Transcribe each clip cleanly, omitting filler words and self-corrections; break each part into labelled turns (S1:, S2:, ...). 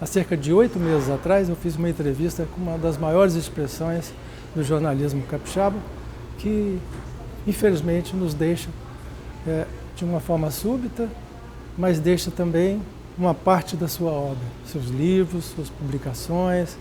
S1: Há cerca de 8 meses atrás, eu fiz uma entrevista com uma das maiores expressões do jornalismo capixaba, que infelizmente nos deixa de uma forma súbita, mas deixa também uma parte da sua obra, seus livros, suas publicações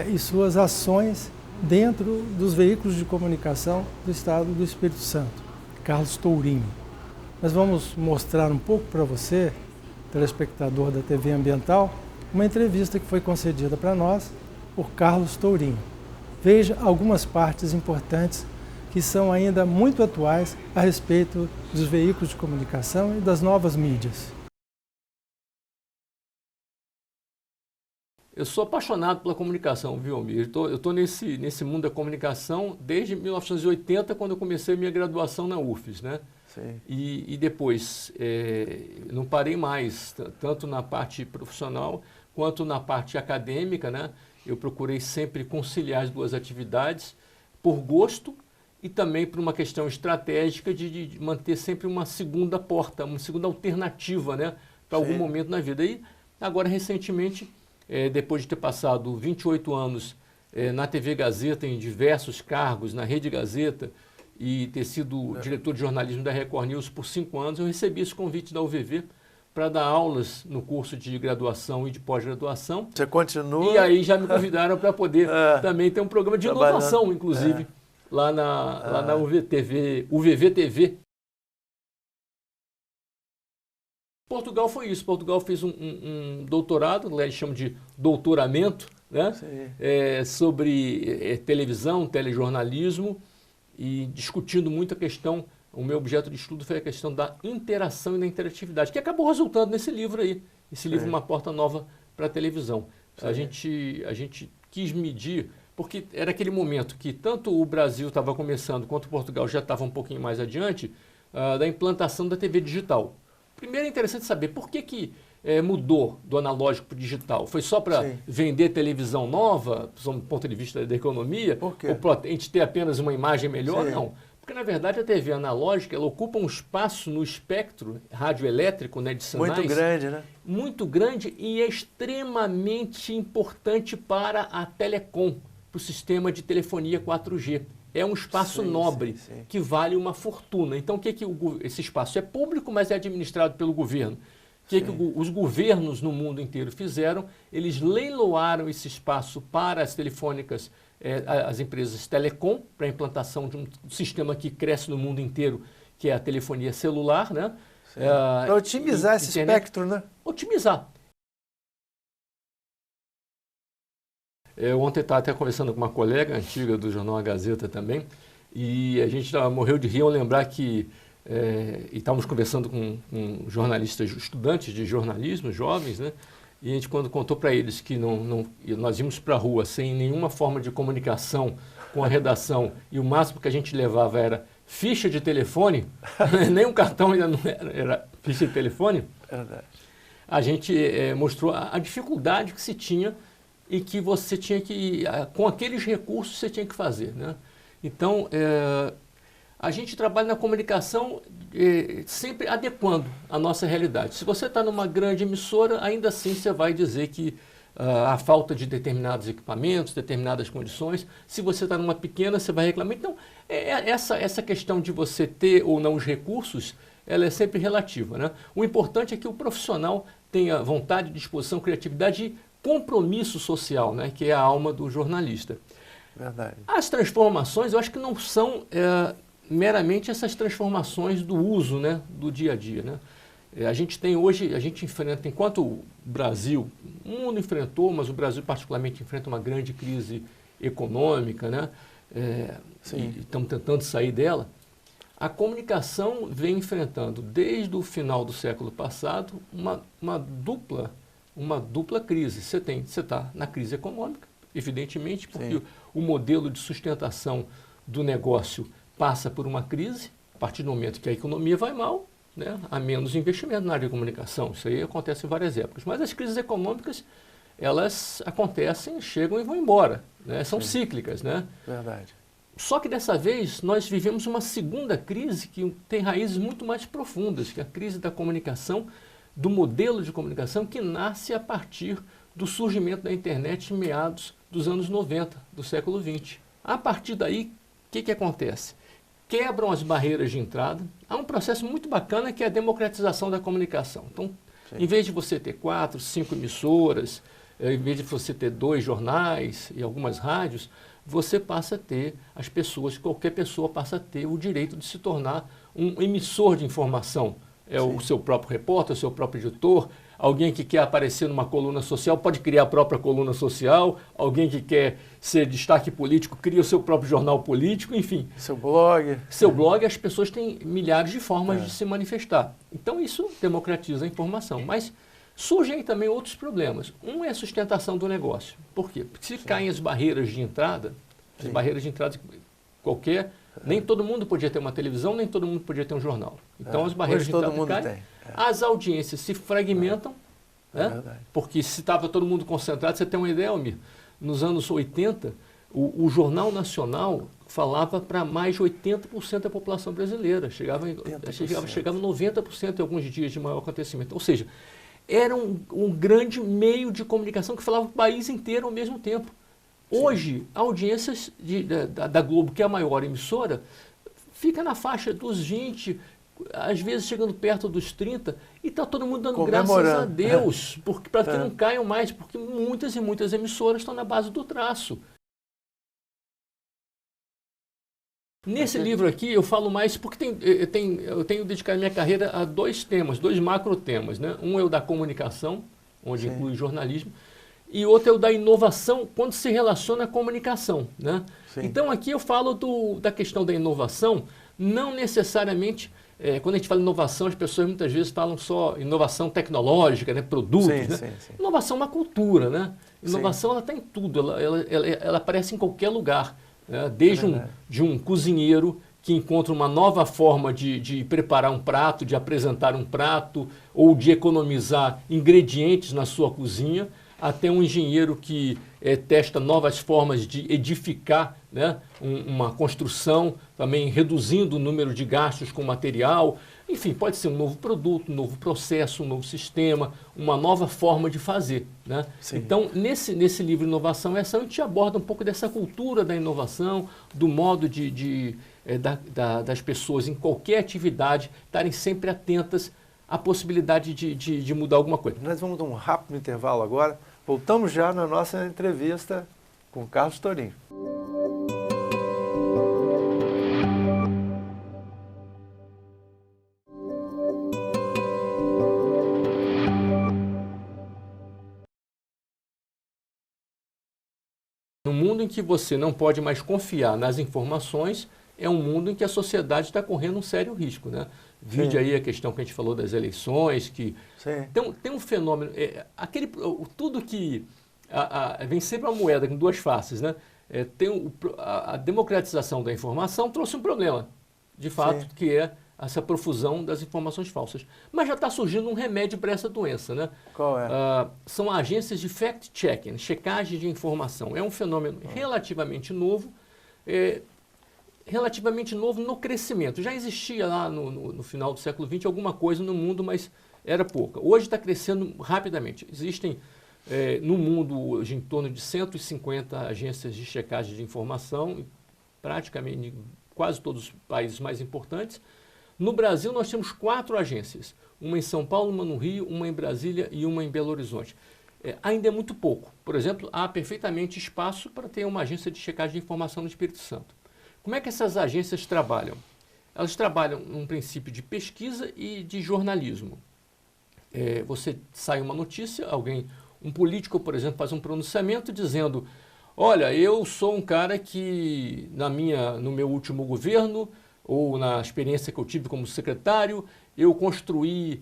S1: e suas ações dentro dos veículos de comunicação do Estado do Espírito Santo, Carlos Tourinho. Nós vamos mostrar um pouco para você, telespectador da TV Ambiental, uma entrevista que foi concedida para nós por Carlos Tourinho. Veja algumas partes importantes que são ainda muito atuais a respeito dos veículos de comunicação e das novas mídias.
S2: Eu sou apaixonado pela comunicação, viu, Almir? Eu estou nesse mundo da comunicação desde 1980, quando eu comecei minha graduação na UFES, né?
S3: Sim.
S2: E depois, não parei mais, tanto na parte profissional quanto na parte acadêmica, né? Eu procurei sempre conciliar as duas atividades por gosto e também por uma questão estratégica de manter sempre uma segunda porta, uma segunda alternativa, né? Para algum momento na vida. E agora, recentemente, depois de ter passado 28 anos na TV Gazeta, em diversos cargos, na Rede Gazeta, e ter sido diretor de jornalismo da Record News por 5 anos, eu recebi esse convite da UVV para dar aulas no curso de graduação e de pós-graduação.
S3: Você continua?
S2: E aí já me convidaram para poder também ter um programa de inovação, inclusive, lá na UVV TV. Portugal foi isso. Portugal fez um doutorado, eles chamam de doutoramento, né? Sobre televisão, telejornalismo, e discutindo muito a questão. O meu objeto de estudo foi a questão da interação e da interatividade, que acabou resultando nesse livro aí. Esse livro, Uma Porta Nova para a Televisão. A gente quis medir, porque era aquele momento que tanto o Brasil estava começando, quanto Portugal já estava um pouquinho mais adiante, da implantação da TV digital. Primeiro é interessante saber por que mudou do analógico para o digital. Foi só para vender televisão nova, do ponto de vista da economia?
S3: Por quê?
S2: Ou para a gente ter apenas uma imagem melhor? Não. Porque, na verdade, a TV analógica ela ocupa um espaço no espectro radioelétrico, né, de sinais.
S3: Muito grande, né?
S2: Muito grande e é extremamente importante para a telecom, para o sistema de telefonia 4G. É um espaço nobre que vale uma fortuna. Então, esse espaço é público, mas é administrado pelo governo. O que os governos no mundo inteiro fizeram? Eles leiloaram esse espaço para as telefônicas, as empresas telecom, para a implantação de um sistema que cresce no mundo inteiro, que é a telefonia celular, né?
S3: Para otimizar esse espectro, né?
S2: Otimizar. Eu ontem estava até conversando com uma colega antiga do jornal A Gazeta também, e a gente morreu de rir ao lembrar que, e estávamos conversando com jornalistas, estudantes de jornalismo, jovens, né? E a gente, quando contou para eles que nós íamos para a rua sem nenhuma forma de comunicação com a redação, e o máximo que a gente levava era ficha de telefone, nem um cartão ainda não era ficha de telefone, a gente mostrou a dificuldade que se tinha e que você tinha que, com aqueles recursos, você tinha que fazer, né? Então, a gente trabalha na comunicação sempre adequando a nossa realidade. Se você está numa grande emissora, ainda assim você vai dizer que a falta de determinados equipamentos, determinadas condições. Se você está numa pequena, você vai reclamar. Então, essa questão de você ter ou não os recursos, ela é sempre relativa, né? O importante é que o profissional tenha vontade, disposição, criatividade e compromisso social, né? Que é a alma do jornalista.
S3: Verdade.
S2: As transformações, eu acho que não são meramente essas transformações do uso, né? Do dia a dia, né? A gente tem hoje, a gente enfrenta, enquanto o Brasil, o mundo enfrentou, mas o Brasil particularmente enfrenta uma grande crise econômica, né? E estamos tentando sair dela. A comunicação vem enfrentando, desde o final do século passado, uma dupla crise. Você está na crise econômica, evidentemente, porque o modelo de sustentação do negócio passa por uma crise. A partir do momento que a economia vai mal, né, há menos investimento na área de comunicação. Isso aí acontece em várias épocas. Mas as crises econômicas, elas acontecem, chegam e vão embora, né? São cíclicas, né?
S3: Verdade.
S2: Só que dessa vez nós vivemos uma segunda crise que tem raízes muito mais profundas, que é a crise da comunicação, do modelo de comunicação que nasce a partir do surgimento da internet em meados dos anos 90, do século XX. A partir daí, o que acontece? Quebram as barreiras de entrada. Há um processo muito bacana que é a democratização da comunicação. Então, em vez de você ter 4, 5 emissoras, em vez de você ter 2 jornais e algumas rádios, você passa a ter as pessoas, qualquer pessoa passa a ter o direito de se tornar um emissor de informação. É o seu próprio repórter, o seu próprio editor. Alguém que quer aparecer numa coluna social pode criar a própria coluna social. Alguém que quer ser destaque político cria o seu próprio jornal político, enfim.
S3: Seu blog.
S2: Seu blog, as pessoas têm milhares de formas de se manifestar. Então isso democratiza a informação. Mas surgem aí também outros problemas. Um é a sustentação do negócio. Por quê? Porque se caem as barreiras de entrada, qualquer... Nem todo mundo podia ter uma televisão, nem todo mundo podia ter um jornal. Então as barreiras de entrada caem, as audiências se fragmentam, né? Porque se estava todo mundo concentrado, você tem uma ideia, Almir, nos anos 80, o Jornal Nacional falava para mais de 80% da população brasileira, chegava a 90% em alguns dias de maior acontecimento. Ou seja, era um grande meio de comunicação que falava o país inteiro ao mesmo tempo. Hoje, audiências da Globo, que é a maior emissora, fica na faixa dos 20, às vezes chegando perto dos 30, e está todo mundo dando graças a Deus, para que não caiam mais, porque muitas e muitas emissoras estão na base do traço. Nesse livro aqui eu falo mais porque eu tenho dedicado minha carreira a 2 temas, 2 macro temas, né? Um é o da comunicação, onde inclui jornalismo, e outro é o da inovação, quando se relaciona à comunicação, né? Então aqui eu falo da questão da inovação, não necessariamente, quando a gente fala inovação, as pessoas muitas vezes falam só inovação tecnológica, né? Produtos, né? Inovação é uma cultura, né? Inovação ela está em tudo, ela aparece em qualquer lugar, né? Desde um cozinheiro que encontra uma nova forma de preparar um prato, de apresentar um prato, ou de economizar ingredientes na sua cozinha, até um engenheiro que testa novas formas de edificar, né, uma construção, também reduzindo o número de gastos com material. Enfim, pode ser um novo produto, um novo processo, um novo sistema, uma nova forma de fazer, né? Então, nesse livro Inovação e Ação, a gente aborda um pouco dessa cultura da inovação, do modo das pessoas em qualquer atividade estarem sempre atentas à possibilidade de mudar alguma coisa.
S3: Nós vamos dar um rápido intervalo agora. Voltamos já na nossa entrevista com Carlos Torinho.
S2: No mundo em que você não pode mais confiar nas informações, é um mundo em que a sociedade está correndo um sério risco, né? Vide aí a questão que a gente falou das eleições, que tem um fenômeno, tudo que vem sempre uma moeda com 2 faces, né? A democratização da informação trouxe um problema, de fato, que é essa profusão das informações falsas. Mas já está surgindo um remédio para essa doença, né?
S3: Qual é?
S2: São agências de fact-checking, checagem de informação. É um fenômeno relativamente novo, no crescimento. Já existia lá no final do século XX alguma coisa no mundo, mas era pouca. Hoje está crescendo rapidamente. Existem no mundo hoje em torno de 150 agências de checagem de informação, praticamente em quase todos os países mais importantes. No Brasil nós temos 4 agências, uma em São Paulo, uma no Rio, uma em Brasília e uma em Belo Horizonte. Ainda é muito pouco. Por exemplo, há perfeitamente espaço para ter uma agência de checagem de informação no Espírito Santo. Como é que essas agências trabalham? Elas trabalham num princípio de pesquisa e de jornalismo. Você sai uma notícia, um político, por exemplo, faz um pronunciamento dizendo: olha, eu sou um cara que no meu último governo, ou na experiência que eu tive como secretário, eu construí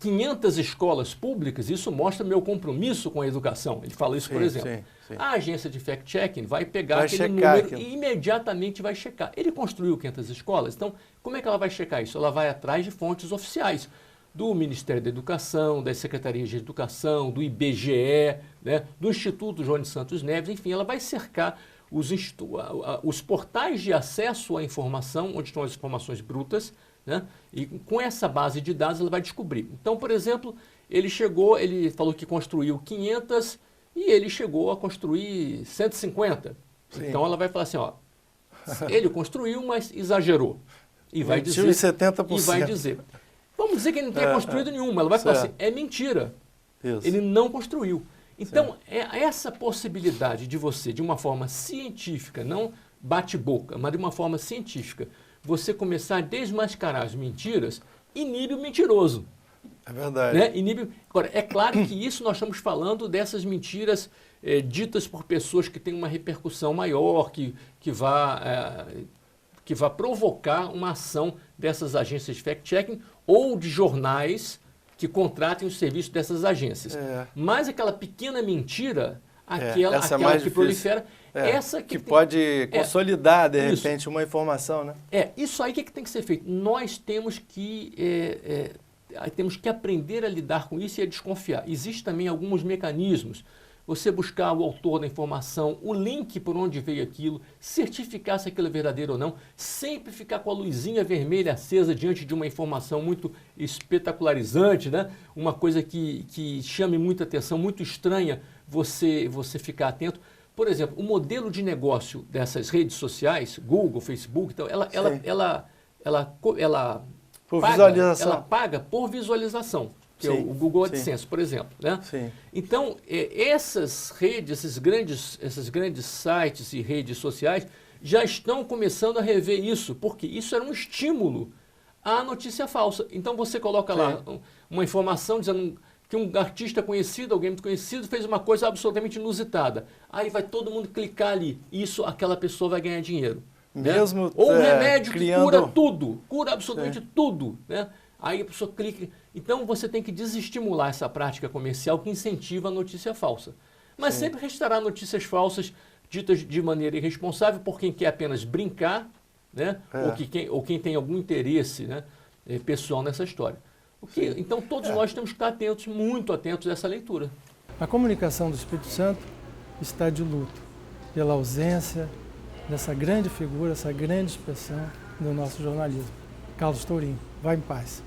S2: 500 escolas públicas, isso mostra meu compromisso com a educação. Ele fala isso, por exemplo. A agência de fact-checking vai pegar aquele número e imediatamente vai checar. Ele construiu 500 escolas, então como é que ela vai checar isso? Ela vai atrás de fontes oficiais do Ministério da Educação, das Secretarias de Educação, do IBGE, né, do Instituto Jones Santos Neves, enfim, ela vai cercar os portais de acesso à informação, onde estão as informações brutas, né? E com essa base de dados ela vai descobrir. Então, por exemplo, ele chegou, ele falou que construiu 500 e ele chegou a construir 150.
S3: Sim.
S2: Então ela vai falar assim, ó, ele construiu, mas exagerou. E vai dizer,
S3: 70%.
S2: e vai dizer, vamos dizer que ele não tenha construído nenhuma. Ela vai falar assim, é mentira.
S3: Isso.
S2: Ele não construiu. Então, essa possibilidade de você, de uma forma científica, não bate-boca, mas de uma forma científica, você começar a desmascarar as mentiras, inibe o mentiroso.
S3: É verdade.
S2: Né? Agora, é claro que isso nós estamos falando dessas mentiras ditas por pessoas que têm uma repercussão maior, que vá provocar uma ação dessas agências de fact-checking ou de jornais que contratem o serviço dessas agências. Mas aquela pequena mentira, aquela que prolifera, essa que
S3: pode consolidar, de repente, uma informação, né?
S2: Isso aí que tem que ser feito. Nós temos que aprender a lidar com isso e a desconfiar. Existem também alguns mecanismos. Você buscar o autor da informação, o link por onde veio aquilo, certificar se aquilo é verdadeiro ou não, sempre ficar com a luzinha vermelha acesa diante de uma informação muito espetacularizante, né? Uma coisa que chame muita atenção, muito estranha, você ficar atento. Por exemplo, o modelo de negócio dessas redes sociais, Google, Facebook, então, ela paga por visualização. Que é o Google AdSense, por exemplo. Né? Então, essas redes, esses grandes sites e redes sociais já estão começando a rever isso, porque isso era um estímulo à notícia falsa. Então, você coloca lá uma informação dizendo que um artista conhecido, alguém muito conhecido, fez uma coisa absolutamente inusitada. Aí vai todo mundo clicar ali. Aquela pessoa vai ganhar dinheiro.
S3: Mesmo,
S2: né? Ou um remédio que cura tudo, cura absolutamente tudo. Né? Aí a pessoa clica. Então você tem que desestimular essa prática comercial que incentiva a notícia falsa. Mas sempre restará notícias falsas ditas de maneira irresponsável por quem quer apenas brincar, né? Ou quem tem algum interesse, né, pessoal nessa história. Então todos nós temos que estar atentos, muito atentos a essa leitura.
S1: A comunicação do Espírito Santo está de luto pela ausência dessa grande figura, essa grande expressão do nosso jornalismo. Carlos Tourinho, vai em paz.